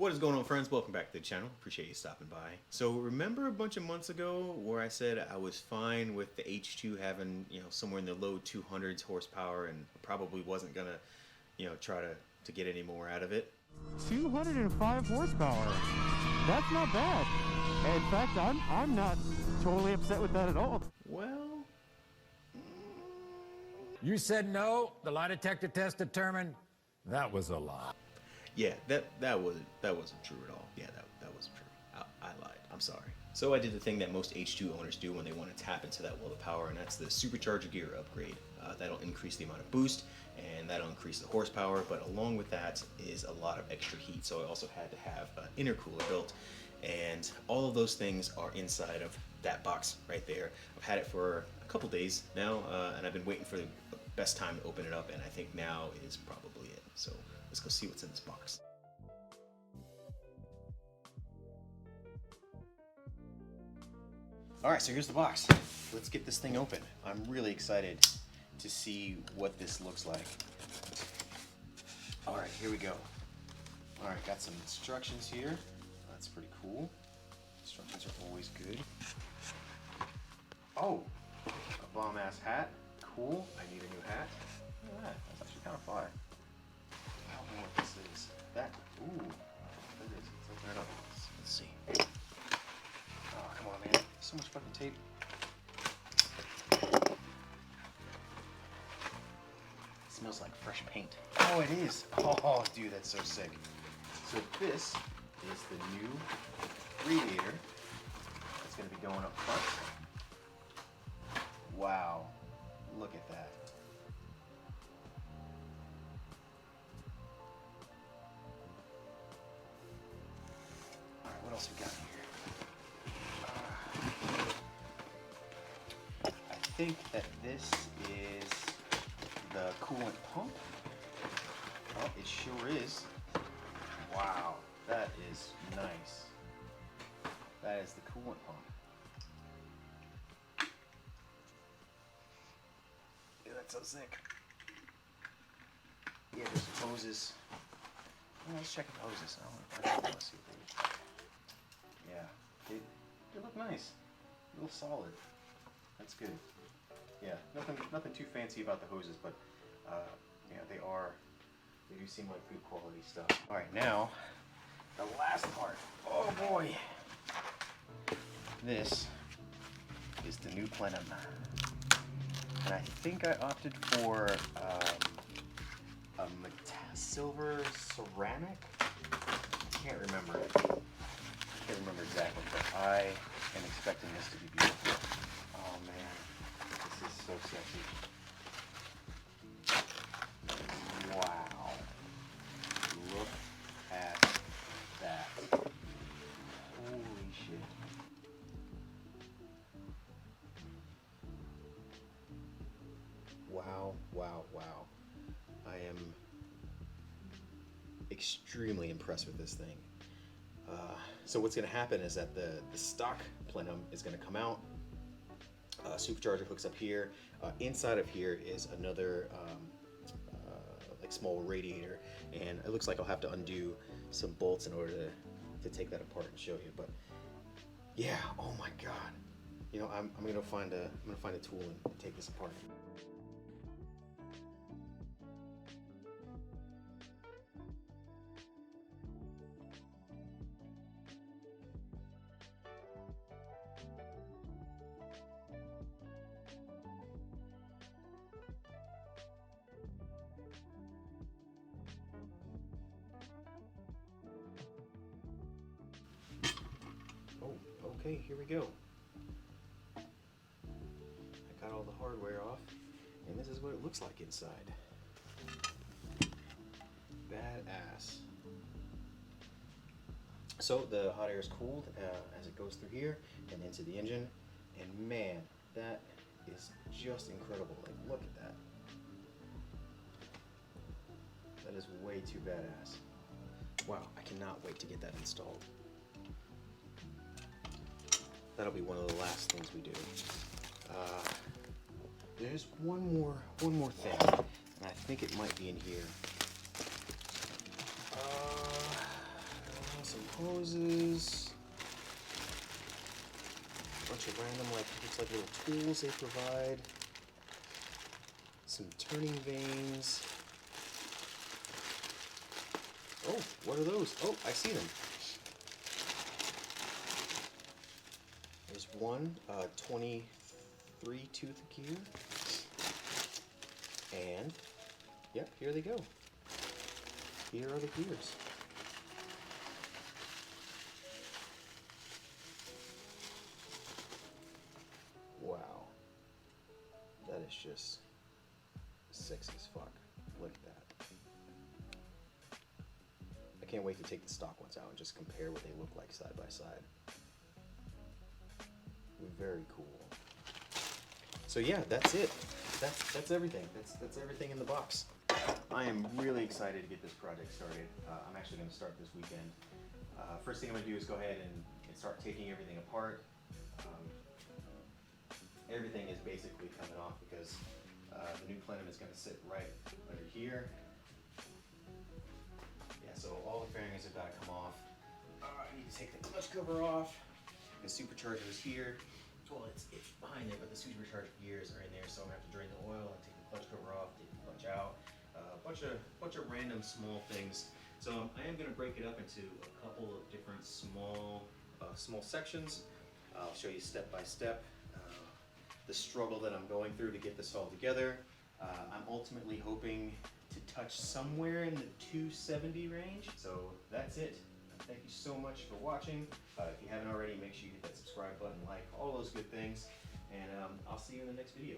What is going on, friends? Welcome back to the channel. Appreciate you stopping by. So remember a bunch of months ago where I said I was fine with the H2 having, somewhere in the low 200s horsepower and probably wasn't gonna, try to get any more out of it? 205 horsepower. That's not bad. In fact, I'm not totally upset with that at all. Well, You said no. The lie detector test determined that was a lie. yeah, that wasn't true at all. Yeah, that wasn't true. I lied. I'm sorry. So I did the thing that most H2 owners do when they want to tap into that well of power, and that's the Supercharger gear upgrade. That'll increase the amount of boost, and that'll increase the horsepower, but along with that is a lot of extra heat, so I also had to have an intercooler built, and all of those things are inside of that box right there. I've had it for a couple days now, and I've been waiting for the best time to open it up, and I think now is probably it. So let's go see what's in this box. All right, so here's the box. Let's get this thing open. I'm really excited to see what this looks like. All right, here we go. All right, got some instructions here. That's pretty cool. Instructions are always good. Oh, a bomb-ass hat. Cool, I need a new hat. Look at that, that's actually kind of fire. I don't know what this is. That, ooh, what it is. Let's open it up. Let's see. Oh, come on, man. So much fucking tape. It smells like fresh paint. Oh, it is. Oh, dude, that's so sick. So this is the new radiator that's going to be going up front. Wow, look at that. All right, what else we got here? I think that this is the coolant pump. Oh, it sure is. Wow, that is nice. That is the coolant pump. Yeah, that's so sick. Yeah, there's some hoses. Yeah, let's check the hoses. I want to see what they. Yeah, they look nice. A little solid. That's good. Yeah, nothing too fancy about the hoses, but yeah, they do seem like good quality stuff. All right, now the last part. Oh boy, this is the new plenum, and I think I opted for a silver ceramic. I can't remember exactly, but I am expecting this to be beautiful. Oh man, this is so sexy. Wow. Look at that. Holy shit. Wow, wow, wow. I am extremely impressed with this thing. So what's going to happen is that the stock plenum is going to come out. Supercharger hooks up here. Inside of here is another like small radiator, and it looks like I'll have to undo some bolts in order to take that apart and show you. But yeah, oh my god, I'm gonna find a tool and take this apart. Okay, here we go. I got all the hardware off, and this is what it looks like inside. Badass. So the hot air is cooled as it goes through here and into the engine, and man, that is just incredible. Like, look at that. That is way too badass. Wow, I cannot wait to get that installed. That'll be one of the last things we do. There's one more thing, and I think it might be in here. hoses. A bunch of random, like, looks like little tools they provide. Some turning vanes. Oh, what are those? Oh, I see them. There's one 23 tooth gear. And, yep, here they go. Here are the gears. Wow. That is just sexy as fuck. Look at that. I can't wait to take the stock ones out and just compare what they look like side by side. Very cool. So yeah, that's it. That's everything. That's everything in the box. I am really excited to get this project started. I'm actually going to start this weekend. First thing I'm going to do is go ahead and start taking everything apart. Everything is basically coming off because the new plenum is going to sit right under here. Yeah, so all the fairings have got to come off. I need to take the clutch cover off. The supercharger is here. Well, it's behind there, but the supercharger gears are in there, so I'm gonna have to drain the oil and take the clutch cover off, take the clutch out. A bunch of random small things. So I am gonna break it up into a couple of different small sections. I'll show you step by step the struggle that I'm going through to get this all together. I'm ultimately hoping to touch somewhere in the 270 range. So that's it. Thank you so much for watching. If you haven't already, make sure you hit that subscribe button, like, all those good things, and I'll see you in the next video.